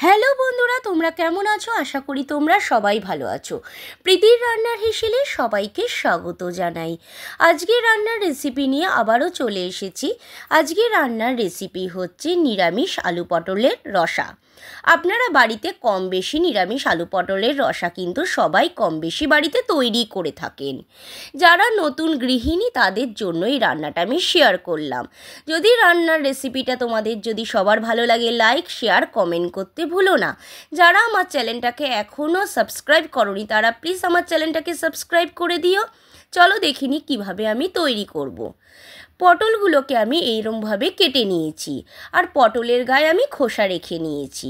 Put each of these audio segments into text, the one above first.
Hello বন্ধুরা, তোমরা কেমন আছো? আশা করি তোমরা সবাই ভালো আছো। প্রীতির রান্নার হেসেলে সবাইকে স্বাগত জানাই। আজকে রান্নার রেসিপি নিয়ে আবারও চলে এসেছি। আজকে রান্নার রেসিপি হচ্ছে নিরামিষ আলু পটলের রসা। আপনারা বাড়িতে কম বেশি নিরামিষ আলু পটলের রসা কিন্তু সবাই কম বেশি বাড়িতে তৈরি করে থাকেন। যারা নতুন গৃহিণী তাদের জন্য এই রান্নাটা আমি শেয়ার করলাম। যদি রান্নার রেসিপিটা তোমাদের যদি সবার ভালো লাগে, লাইক শেয়ার কমেন্ট করতে ভুলো না। যারা আমার চ্যানেলটাকে এখনও সাবস্ক্রাইব করোনি তারা প্লিজ আমার চ্যানেলটাকে সাবস্ক্রাইব করে দিও। চলো দেখিনি কিভাবে আমি তৈরি করব। পটলগুলোকে আমি এইরকমভাবে কেটে নিয়েছি, আর পটলের গায়ে আমি খোসা রেখে নিয়েছি।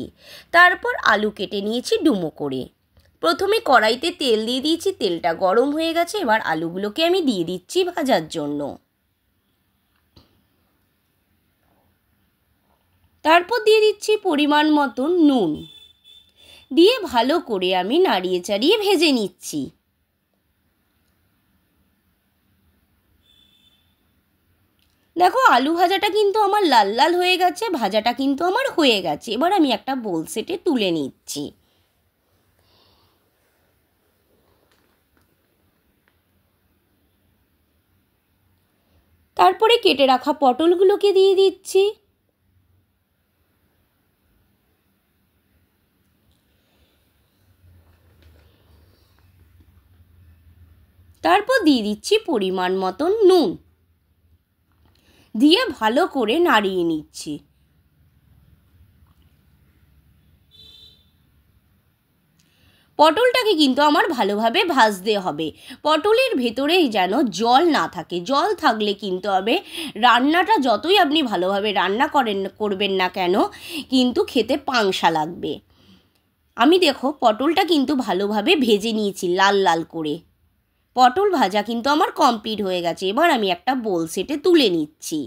তারপর আলু কেটে নিয়েছি ডুমো করে। প্রথমে কড়াইতে তেল দিয়ে দিয়েছি, তেলটা গরম হয়ে গেছে। এবার আলুগুলোকে আমি দিয়ে দিচ্ছি ভাজার জন্য। তারপর দিয়ে দিচ্ছি পরিমাণ মতন নুন, দিয়ে ভালো করে আমি নাড়িয়ে চাড়িয়ে ভেজে নিচ্ছি। দেখো আলু ভাজাটা কিন্তু আমার লাল লাল হয়ে গেছে, ভাজাটা কিন্তু আমার হয়ে গেছে। এবার আমি একটা বোল সেটে তুলে নিচ্ছি। তারপরে কেটে রাখা পটলগুলোকে দিয়ে দিচ্ছি। তারপর দিয়ে দিচ্ছি পরিমাণ মতন নুন, দিয়ে ভালো করে নাড়িয়ে নিচ্ছি। পটলটাকে কিন্তু আমার ভালোভাবে ভাজতে হবে। পটলের ভেতরেই যেন জল না থাকে। জল থাকলে কিন্তু হবে রান্নাটা যতই আপনি ভালোভাবে রান্না করবেন না কেন, কিন্তু খেতে পাংশা লাগবে। আমি দেখো পটলটা কিন্তু ভালোভাবে ভেজে নিয়েছি লাল লাল করে। পটল ভাজা কিন্তু আমার কমপ্লিট হয়ে গেছে। এবার আমি একটা বোল সেটে তুলে নিচ্ছি।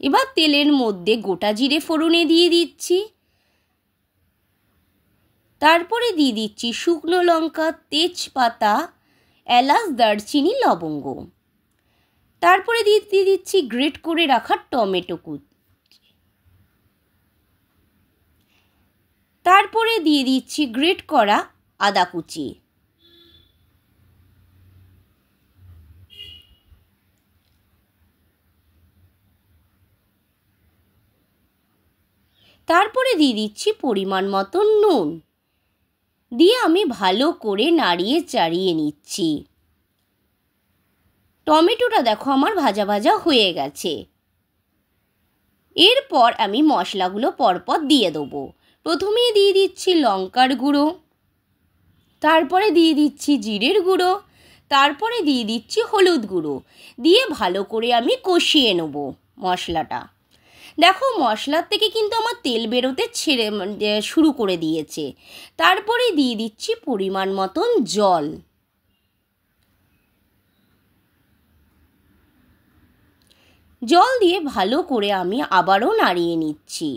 এবার তেলের মধ্যে গোটা জিরে ফোড়নে দিয়ে দিচ্ছি। তারপরে দিয়ে দিচ্ছি শুকনো লঙ্কা, তেজপাতা, এলাচ, দারচিনি, লবঙ্গ। তারপরে দিয়ে দিচ্ছি গ্রেট করে রাখা টমেটো কুচি। তারপরে দিয়ে দিচ্ছি গ্রেট করা আদা কুচি। তারপরে দিয়ে দিচ্ছি পরিমাণ মতো নুন, দিয়ে আমি ভালো করে নাড়িয়ে চাড়িয়ে নিচ্ছি। টমেটোটা দেখো আমার ভাজা ভাজা হয়ে গেছে। এরপর আমি মশলাগুলো পরপর দিয়ে দেবো। প্রথমেই দিয়ে দিচ্ছি লঙ্কার গুঁড়ো, তারপরে দিয়ে দিচ্ছি জিরের গুঁড়ো, তারপরে দিয়ে দিচ্ছি হলুদ গুঁড়ো, দিয়ে ভালো করে আমি কষিয়ে নেব মশলাটা। দেখো মশলার থেকে কিন্তু আমার তেল বেরোতে শুরু করে দিয়েছে। তারপরে দিয়ে দিচ্ছি পরিমাণ মতন জল। জল দিয়ে ভালো করে আমি আবারও নাড়িয়ে নিচ্ছি।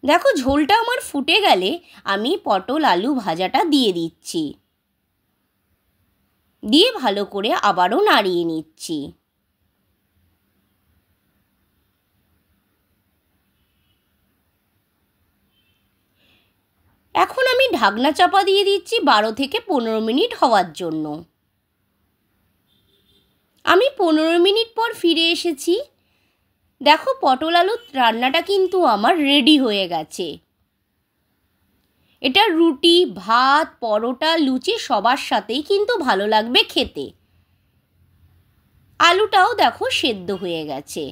দেখো ঝোলটা আমার ফুটে গেলে আমি পটল আলু ভাজাটা দিয়ে দিচ্ছি, দিয়ে ভালো করে আবারও নাড়িয়ে নিচ্ছি। এখন আমি ঢাকনা চাপা দিয়ে দিচ্ছি 12 থেকে 15 মিনিট হওয়ার জন্য। আমি 15 মিনিট পর ফিরে এসেছি। দেখো পটল আলুর রান্নাটা কিন্তু আমার রেডি হয়ে গেছে। এটা রুটি, ভাত, পরোটা, লুচি সবার সাথেই কিন্তু ভালো লাগবে খেতে। আলুটাও দেখো সেদ্ধ হয়ে গেছে।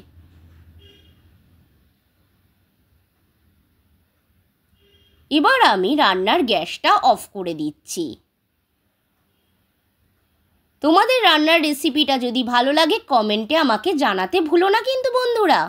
এবার আমি রান্নার গ্যাসটা অফ করে দিচ্ছি। তোমাদের রান্নার রেসিপিটা যদি ভালো লাগে কমেন্টে আমাকে জানাতে ভুলো না কিন্তু বন্ধুরা।